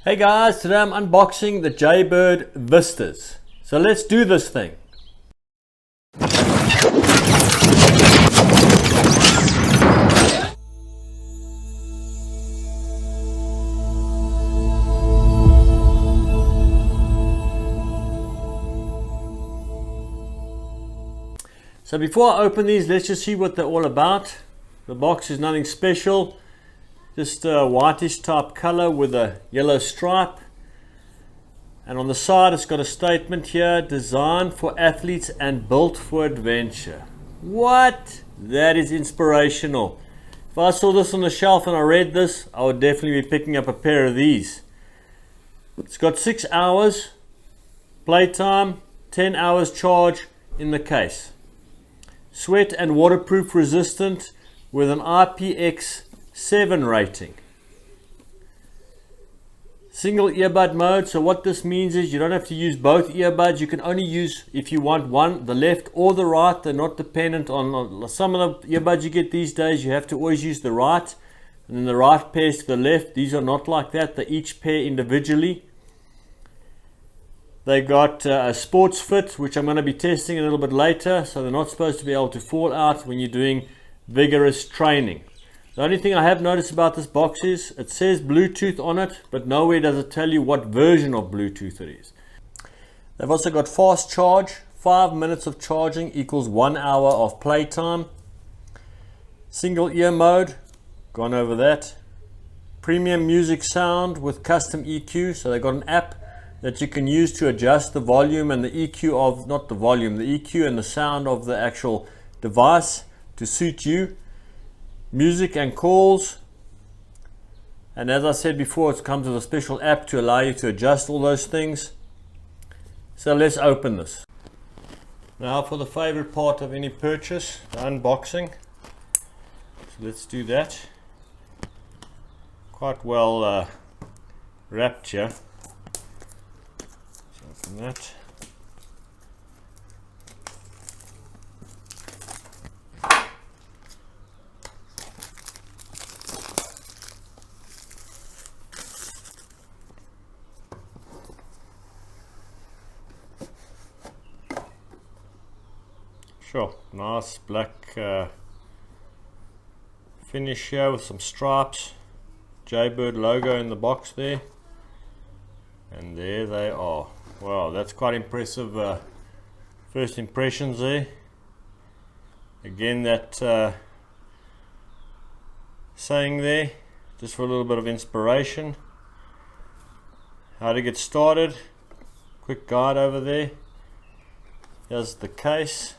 Hey guys, today I'm unboxing the Jaybird Vistas. So let's do this thing. So before I open these, let's just see what they're all about. The box is nothing special. Just a whitish type color with a yellow stripe, and on the side it's got a statement here: designed for athletes and built for adventure. What? That is inspirational. If I saw this on the shelf and I read this, I would definitely be picking up a pair of these. It's got 6 hours playtime, 10 hours charge in the case. Sweat and waterproof resistant with an IPX7 rating. Single earbud mode. So what this means is you don't have to use both earbuds. You can only use, if you want, one, the left or the right. They're not dependent on some of the earbuds you get these days. You have to always use the right, and then the right pairs to the left. These are not like that. They each pair individually. They got a sports fit, which I'm going to be testing a little bit later. So they're not supposed to be able to fall out when you're doing vigorous training. The only thing I have noticed about this box is it says Bluetooth on it, but nowhere does it tell you what version of Bluetooth it is. They've also got fast charge. 5 minutes of charging equals 1 hour of playtime. Single ear mode, gone over that. Premium music sound with custom EQ. So they've got an app that you can use to adjust the volume and the EQ of, not the volume, the EQ and the sound of the actual device to suit you. Music and calls, and as I said before, it comes with a special app to allow you to adjust all those things. So let's open this. Now for the favorite part of any purchase, the unboxing. So let's do that. Quite well wrapped here. So open that. Sure, nice black finish here with some stripes. Jaybird logo in the box there. And there they are. Wow, that's quite impressive first impressions there. Again, that saying there, just for a little bit of inspiration. How to get started. Quick guide over there. Here's the case.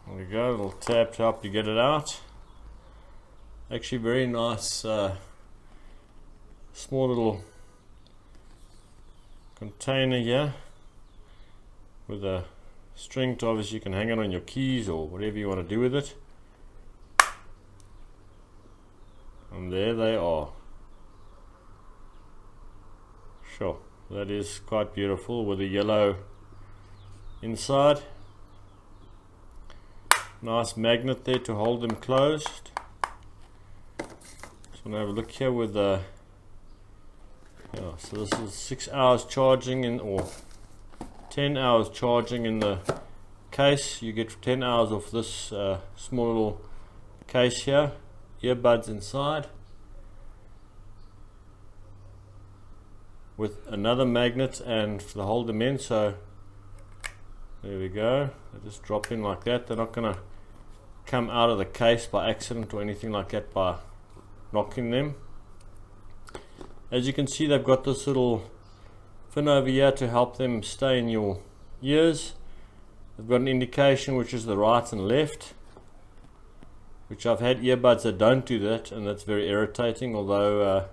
There we go, a little tab to help you get it out. Actually very nice small little container here with a string to, obviously you can hang it on your keys or whatever you want to do with it. And there they are. Sure, that is quite beautiful with a yellow inside. Nice magnet there to hold them closed. Just want to have a look here with the so this is 6 hours charging in, or 10 hours charging in the case. You get 10 hours off this small little case here. Earbuds inside with another magnet and to hold them in. So there we go. They just drop in like that. They're not going to come out of the case by accident or anything like that by knocking them. As you can see, they've got this little fin over here to help them stay in your ears. They've got an indication which is the right and left, which I've had earbuds that don't do that, and that's very irritating, although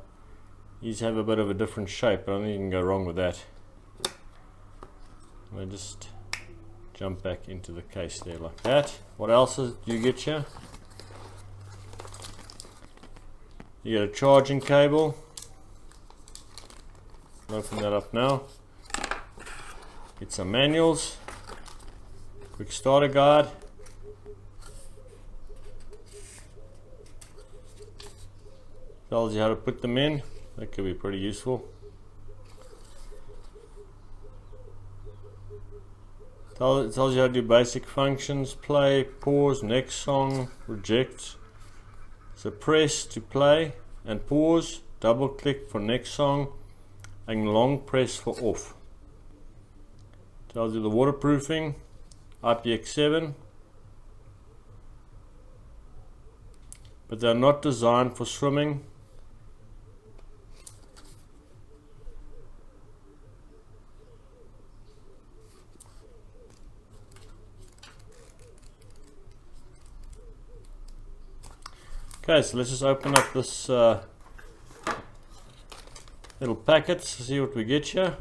these have a bit of a different shape. I don't think you can go wrong with that. They just jump back into the case there like that. What else do you get here? You get a charging cable. Open that up now. Get some manuals. Quick starter guide. Tells you how to put them in. That could be pretty useful. It tells you how to do basic functions: play, pause, next song, reject. So press to play and pause, double click for next song, and long press for off. Tells you the waterproofing, IPX7, but they're not designed for swimming. Okay, so let's just open up this little packet to see what we get here.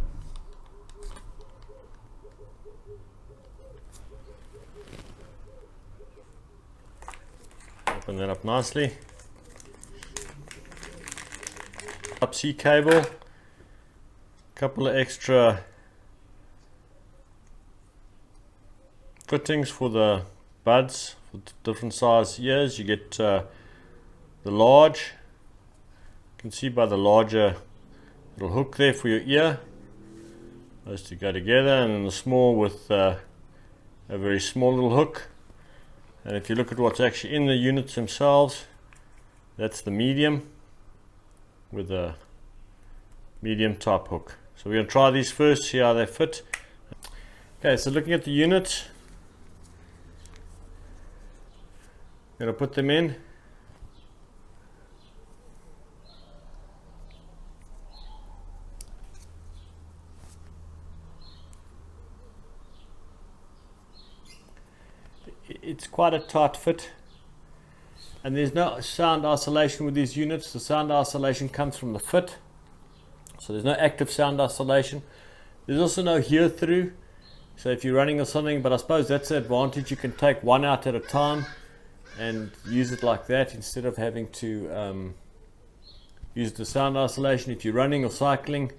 Open that up nicely. Type-C cable, couple of extra fittings for the buds for different size ears. You get the large, you can see by the larger little hook there for your ear, those two go together, and then the small with a very small little hook. And if you look at what's actually in the units themselves, that's the medium with a medium type hook. So we're going to try these first, see how they fit. Okay, so looking at the units, I'm going to put them in. It's quite a tight fit, and there's no sound isolation with these units. The sound isolation comes from the fit, so there's no active sound isolation. There's also no hear through, so if you're running or something, but I suppose that's the advantage. You can take one out at a time and use it like that instead of having to use the sound isolation if you're running or cycling.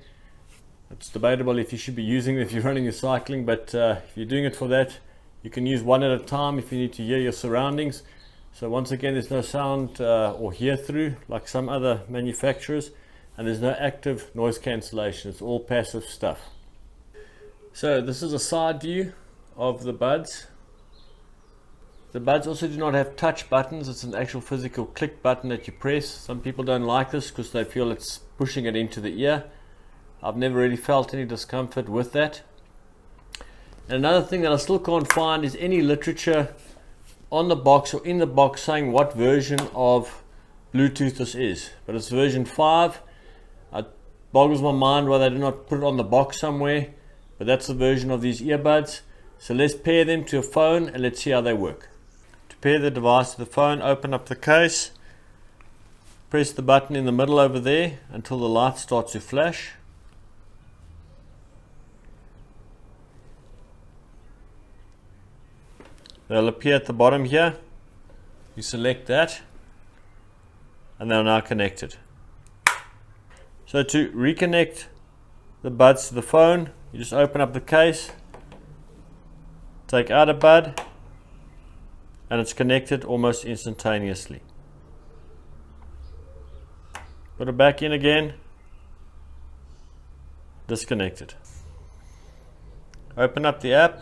It's debatable if you should be using it if you're running or cycling, but if you're doing it for that, you can use one at a time if you need to hear your surroundings. So once again, there's no sound or hear through like some other manufacturers, and there's no active noise cancellation. It's all passive stuff. So this is a side view of the buds. The buds also do not have touch buttons. It's an actual physical click button that you press. Some people don't like this because they feel it's pushing it into the ear. I've never really felt any discomfort with that. And another thing that I still can't find is any literature on the box or in the box saying what version of Bluetooth this is. But it's version 5. It boggles my mind why they do not put it on the box somewhere. But that's the version of these earbuds. So let's pair them to a phone and let's see how they work. To pair the device to the phone, open up the case. Press the button in the middle over there until the light starts to flash. They'll appear at the bottom here. You select that and they're now connected. So to reconnect the buds to the phone, you just open up the case, take out a bud, and it's connected almost instantaneously. Put it back in again, disconnected. Open up the app.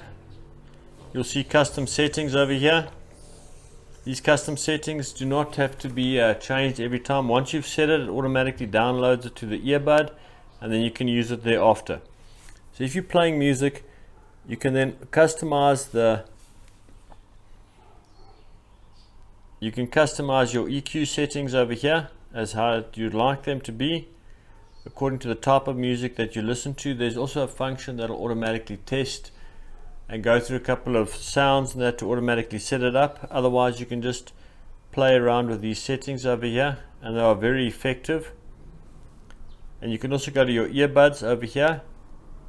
You'll see custom settings over here. These custom settings do not have to be changed every time. Once you've set it, it automatically downloads it to the earbud, and then you can use it thereafter. So if you're playing music, you can then customize your EQ settings over here as how you'd like them to be according to the type of music that you listen to. There's also a function that will automatically test and go through a couple of sounds and that to automatically set it up. Otherwise, you can just play around with these settings over here, and they are very effective. And you can also go to your earbuds over here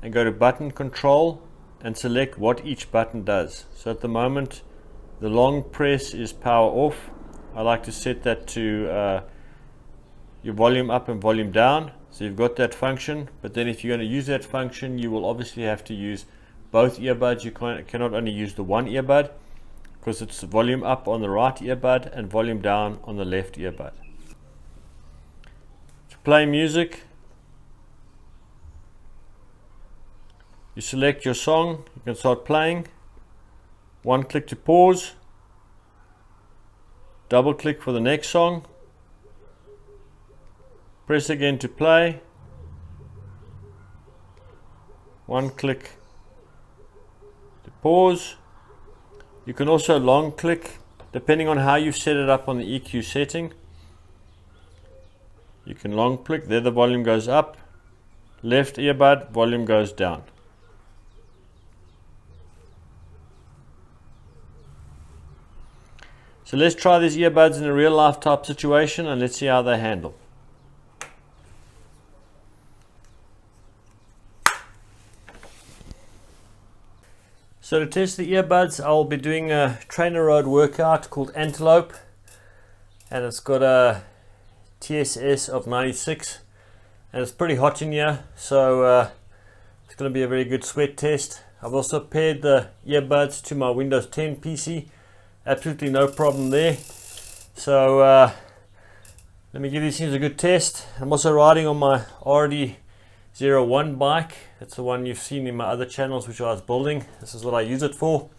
and go to button control and select what each button does. So at the moment, the long press is power off. I like to set that to your volume up and volume down. So you've got that function, but then if you're going to use that function, you will obviously have to use both earbuds. You cannot only use the one earbud because it's volume up on the right earbud and volume down on the left earbud. To play music, you select your song, you can start playing. One click to pause, double click for the next song, press again to play, one click to pause. You can also long click depending on how you set it up on the EQ setting. You can long click, there the volume goes up, left earbud, volume goes down. So let's try these earbuds in a real life type situation and let's see how they handle. So to test the earbuds, I'll be doing a TrainerRoad workout called Antelope, and it's got a TSS of 96, and it's pretty hot in here, so it's going to be a very good sweat test. I've also paired the earbuds to my Windows 10 PC. Absolutely no problem there. So let me give these things a good test. I'm also riding on my RD01 bike. It's the one you've seen in my other channels which I was building. This is what I use it for.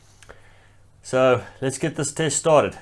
So let's get this test started.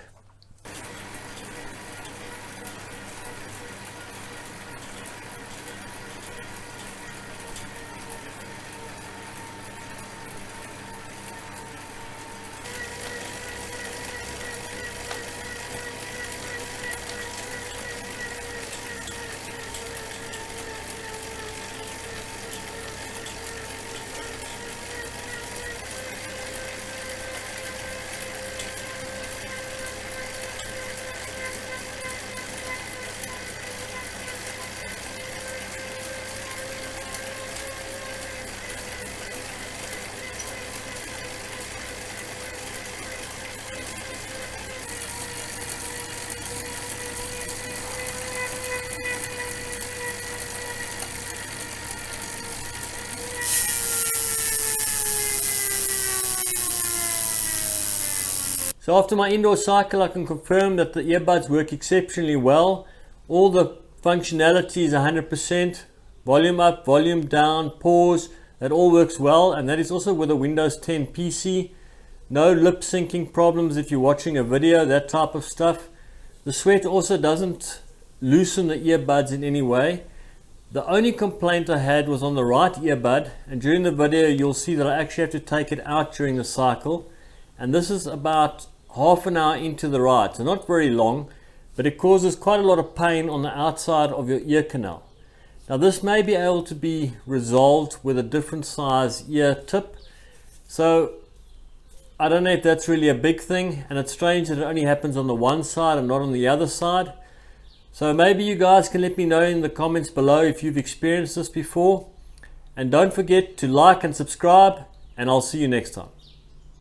So after my indoor cycle, I can confirm that the earbuds work exceptionally well. All the functionality is 100%. Volume up, volume down, pause, that all works well, and that is also with a Windows 10 PC. No lip syncing problems if you're watching a video, that type of stuff. The sweat also doesn't loosen the earbuds in any way. The only complaint I had was on the right earbud, and during the video you'll see that I actually have to take it out during the cycle, and this is about half an hour into the ride, so not very long, but it causes quite a lot of pain on the outside of your ear canal. Now this may be able to be resolved with a different size ear tip, so I don't know if that's really a big thing, and it's strange that it only happens on the one side and not on the other side. So maybe you guys can let me know in the comments below if you've experienced this before, and don't forget to like and subscribe, and I'll see you next time.